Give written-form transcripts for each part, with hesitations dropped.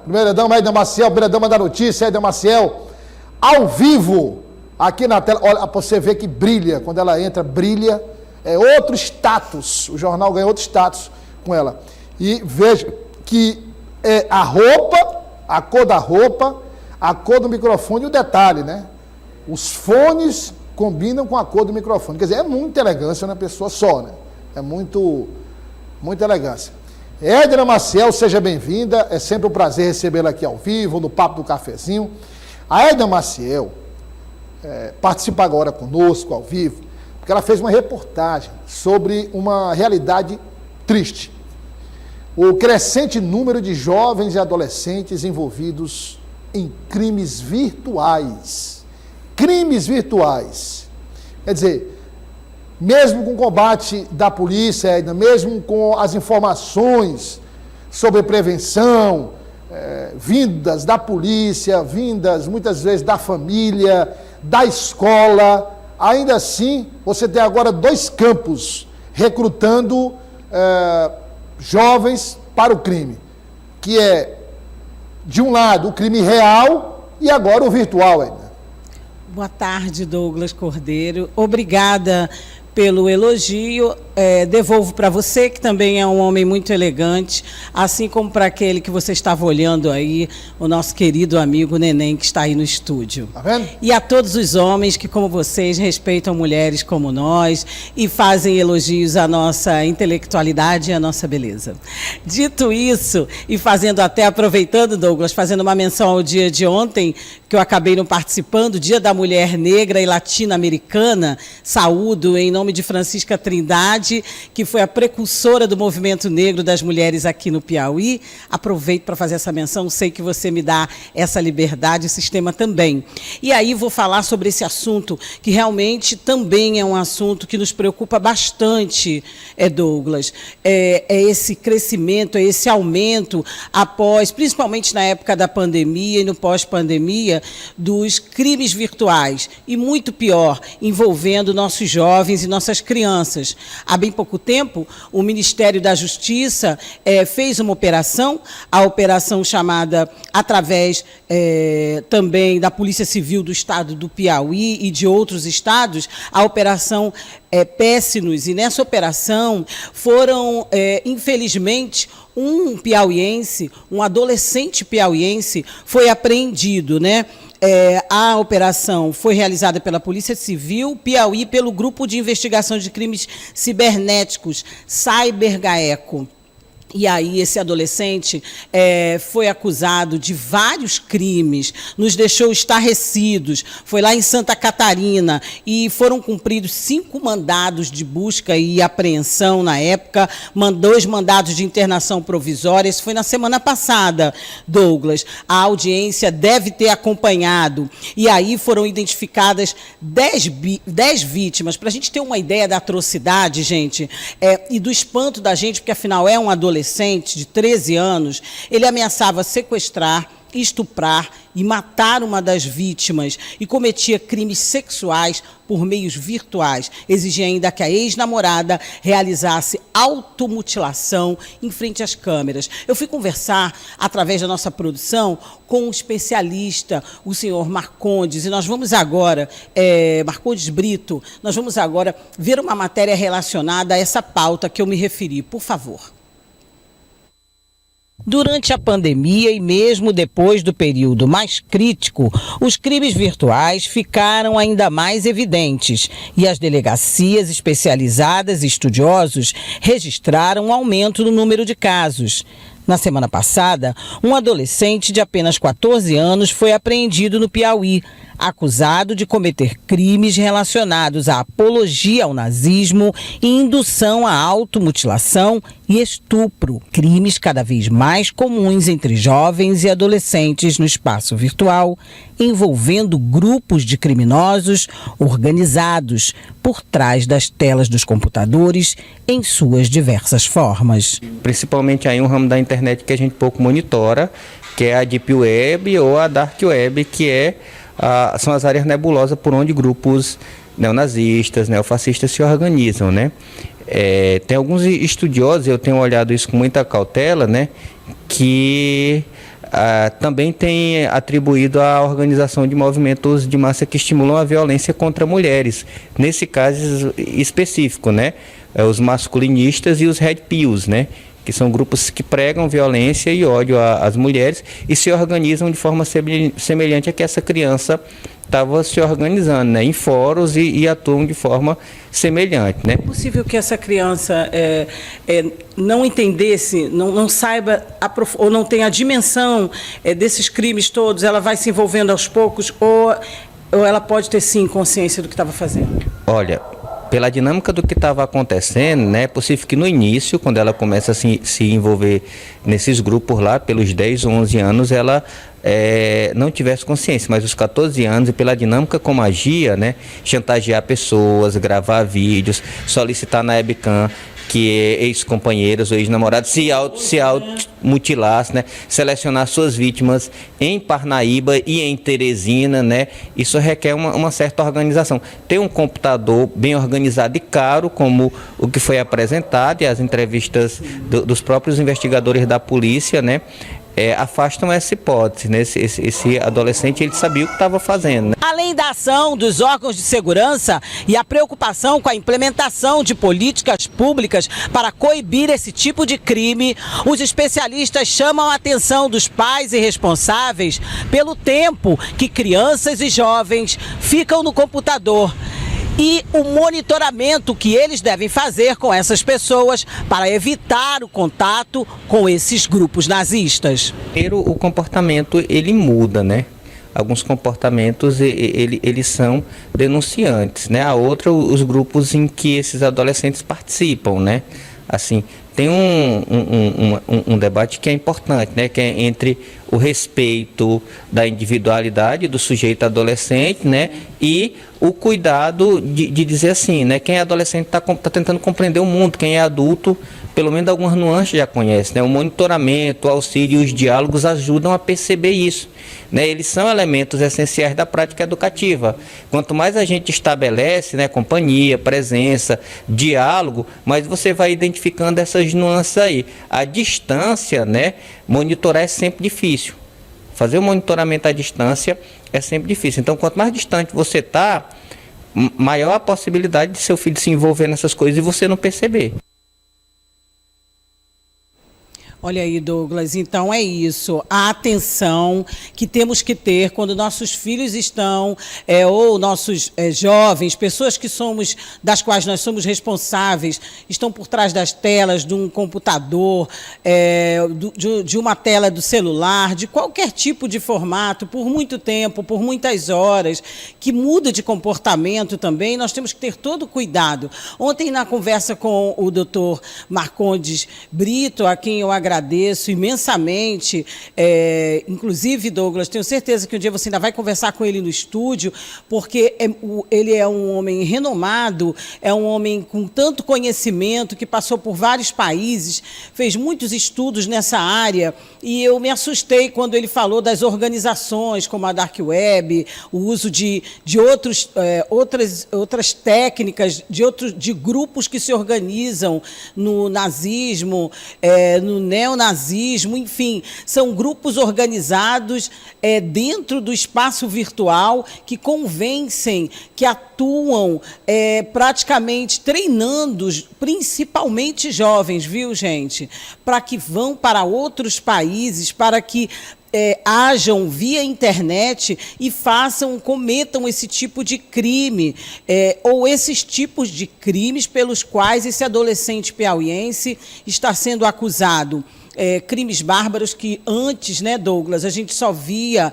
primeira-dama Edna Maciel, primeira-dama da notícia, Edna Maciel, ao vivo, aqui na tela. Olha, você vê que brilha, quando ela entra, brilha, é outro status, o jornal ganha outro status com ela. E veja que a roupa, a cor da roupa, a cor do microfone e o detalhe, né? Os fones combinam com a cor do microfone. Quer dizer, é muita elegância na pessoa só, né? É muita elegância. Edna Maciel, seja bem-vinda. É sempre um prazer recebê-la aqui ao vivo, no Papo do Cafezinho. A Edna Maciel participa agora conosco, ao vivo, porque ela fez uma reportagem sobre uma realidade triste. O crescente número de jovens e adolescentes envolvidos em crimes virtuais. Crimes virtuais. Quer dizer, mesmo com o combate da polícia, mesmo com as informações sobre prevenção, vindas da polícia, vindas muitas vezes da família, da escola, ainda assim você tem agora 2 campos recrutando jovens para o crime, que é, de um lado, o crime real e agora o virtual ainda. Boa tarde, Douglas Cordeiro. Obrigada pelo elogio. Devolvo para você, que também é um homem muito elegante, assim como para aquele que você estava olhando aí, o nosso querido amigo Neném, que está aí no estúdio. Tá vendo? E a todos os homens que, como vocês, respeitam mulheres como nós e fazem elogios à nossa intelectualidade e à nossa beleza. Dito isso, e aproveitando, Douglas, fazendo uma menção ao dia de ontem, que eu acabei não participando, Dia da Mulher Negra e Latino-Americana, saúdo em nome de Francisca Trindade, que foi a precursora do movimento negro das mulheres aqui no Piauí. Aproveito para fazer essa menção, sei que você me dá essa liberdade, o sistema também. E aí vou falar sobre esse assunto, que realmente também é um assunto que nos preocupa bastante, Douglas. É esse crescimento, é esse aumento após, principalmente na época da pandemia e no pós-pandemia, dos crimes virtuais. E muito pior, envolvendo nossos jovens e nossas crianças. Há bem pouco tempo, o Ministério da Justiça fez uma operação, a operação chamada, através também da Polícia Civil do Estado do Piauí e de outros estados, a Operação Péssinos. E nessa operação foram, infelizmente, um piauiense, um adolescente piauiense, foi apreendido, né? A operação foi realizada pela Polícia Civil Piauí, pelo Grupo de Investigação de Crimes Cibernéticos, CyberGaeco. E aí esse adolescente foi acusado de vários crimes, nos deixou estarrecidos, foi lá em Santa Catarina e foram cumpridos 5 mandados de busca e apreensão na época, 2 mandados de internação provisória. Isso foi na semana passada, Douglas. A audiência deve ter acompanhado. E aí foram identificadas 10 vítimas. Para a gente ter uma ideia da atrocidade, gente, e do espanto da gente, porque afinal é um adolescente de 13 anos, ele ameaçava sequestrar, estuprar e matar uma das vítimas e cometia crimes sexuais por meios virtuais. Exigia ainda que a ex-namorada realizasse automutilação em frente às câmeras. Eu fui conversar, através da nossa produção, com um especialista, o senhor Marcondes, e nós vamos agora, Marcondes Brito, nós vamos agora ver uma matéria relacionada a essa pauta que eu me referi. Por favor. Durante a pandemia e mesmo depois do período mais crítico, os crimes virtuais ficaram ainda mais evidentes e as delegacias especializadas e estudiosos registraram um aumento no número de casos. Na semana passada, um adolescente de apenas 14 anos foi apreendido no Piauí, acusado de cometer crimes relacionados à apologia ao nazismo e indução à automutilação e estupro, crimes cada vez mais comuns entre jovens e adolescentes no espaço virtual, envolvendo grupos de criminosos organizados por trás das telas dos computadores em suas diversas formas. Principalmente aí um ramo da internet que a gente pouco monitora, que é a Deep Web ou a Dark Web, que são as áreas nebulosas por onde grupos neonazistas, neofascistas se organizam, né? Tem alguns estudiosos, eu tenho olhado isso com muita cautela, né, que também tem atribuído à organização de movimentos de massa que estimulam a violência contra mulheres. Nesse caso específico, né? Os masculinistas e os Red Pills, né? Que são grupos que pregam violência e ódio às mulheres e se organizam de forma semelhante a que essa criança estava se organizando, né, em fóruns e atuam de forma semelhante, né? É possível que essa criança não entendesse, não saiba ou não tenha a dimensão desses crimes todos, ela vai se envolvendo aos poucos ou ela pode ter sim consciência do que estava fazendo? Olha, pela dinâmica do que estava acontecendo, né, é possível que no início, quando ela começa a se envolver nesses grupos lá, pelos 10 ou 11 anos, ela não tivesse consciência, mas os 14 anos, e pela dinâmica como agia, né, chantagear pessoas, gravar vídeos, solicitar na webcam que ex-companheiros ou ex-namorados se automutilassem, né, selecionar suas vítimas em Parnaíba e em Teresina, né, isso requer uma certa organização. Ter um computador bem organizado e caro, como o que foi apresentado, e as entrevistas dos próprios investigadores da polícia, né, afastam essa hipótese, né? Esse adolescente, ele sabia o que estava fazendo, né? Além da ação dos órgãos de segurança e a preocupação com a implementação de políticas públicas para coibir esse tipo de crime, os especialistas chamam a atenção dos pais e responsáveis pelo tempo que crianças e jovens ficam no computador e o monitoramento que eles devem fazer com essas pessoas para evitar o contato com esses grupos nazistas. Primeiro, o comportamento, ele muda, né? Alguns comportamentos, eles são denunciantes, né? A outra, os grupos em que esses adolescentes participam, né? Assim, tem um debate que é importante, né? Que é entre o respeito da individualidade do sujeito adolescente, né? E o cuidado de dizer assim, né? Quem é adolescente está tentando compreender o mundo, quem é adulto, pelo menos algumas nuances já conhece, né? O monitoramento, o auxílio e os diálogos ajudam a perceber isso, né? Eles são elementos essenciais da prática educativa. Quanto mais a gente estabelece, né, companhia, presença, diálogo, mais você vai identificando essas nuances aí. A distância, né, monitorar é sempre difícil. Fazer o monitoramento à distância é sempre difícil. Então, quanto mais distante você está, maior a possibilidade de seu filho se envolver nessas coisas e você não perceber. Olha aí, Douglas, então é isso, a atenção que temos que ter quando nossos filhos estão, ou nossos jovens, pessoas das quais nós somos responsáveis, estão por trás das telas de um computador, de uma tela do celular, de qualquer tipo de formato, por muito tempo, por muitas horas, que muda de comportamento também, nós temos que ter todo o cuidado. Ontem, na conversa com o doutor Marcondes Brito, a quem eu agradeço imensamente, inclusive, Douglas, tenho certeza que um dia você ainda vai conversar com ele no estúdio, porque ele é um homem renomado, é um homem com tanto conhecimento, que passou por vários países, fez muitos estudos nessa área, e eu me assustei quando ele falou das organizações, como a Dark Web, o uso de outras técnicas, de grupos que se organizam no nazismo, no neonazismo, enfim, são grupos organizados dentro do espaço virtual que convencem, que atuam praticamente treinando, principalmente jovens, viu, gente? Para que vão para outros países, para que hajam via internet e cometam esse tipo de crime, ou esses tipos de crimes pelos quais esse adolescente piauiense está sendo acusado. Crimes bárbaros que antes, né, Douglas, a gente só via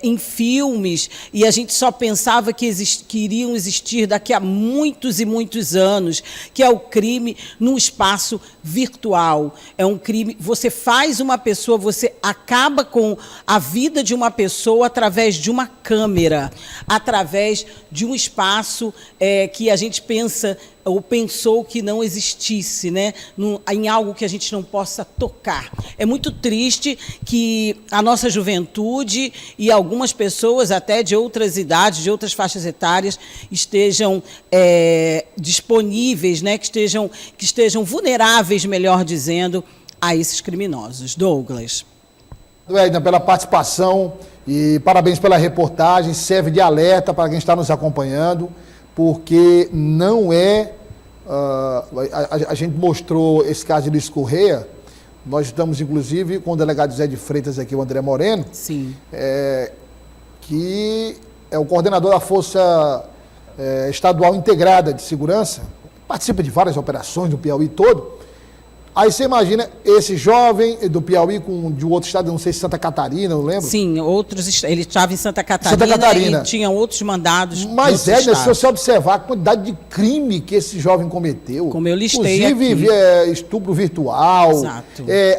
em filmes e a gente só pensava que iriam existir daqui a muitos e muitos anos, que é o crime no espaço virtual. É um crime, você faz uma pessoa, você acaba com a vida de uma pessoa através de uma câmera, através de um espaço que a gente pensa ou pensou que não existisse, né? Em algo que a gente não possa tocar. É muito triste que a nossa juventude e algumas pessoas até de outras idades, de outras faixas etárias, estejam disponíveis, né? que estejam vulneráveis, melhor dizendo, a esses criminosos. Douglas. Edna, pela participação e parabéns pela reportagem. Serve de alerta para quem está nos acompanhando, porque não é... a gente mostrou esse caso de Luiz Correia. Nós estamos, inclusive, com o delegado José de Freitas aqui, o André Moreno. Sim. Que é o coordenador da Força Estadual Integrada de Segurança. Participa de várias operações do Piauí todo. Aí você imagina esse jovem do Piauí de um outro estado, não sei se Santa Catarina, não lembro. Sim, ele estava em Santa Catarina. E tinha outros mandados. Mas se você observar a quantidade de crime que esse jovem cometeu. Como eu listei inclusive, estupro virtual,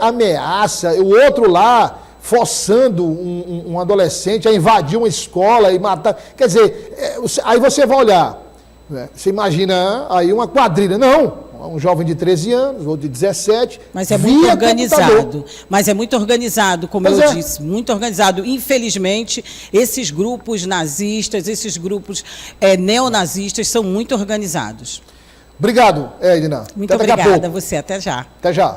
ameaça, o outro lá forçando um adolescente a invadir uma escola e matar. Quer dizer, aí você vai olhar, né? Você imagina aí uma quadrilha. Não! Um jovem de 13 anos, outro de 17. Mas é muito organizado. Mas é muito organizado, como eu disse, muito organizado. Infelizmente, esses grupos nazistas, esses grupos neonazistas são muito organizados. Obrigado, Edna. Muito obrigada a você. Até já. Até já.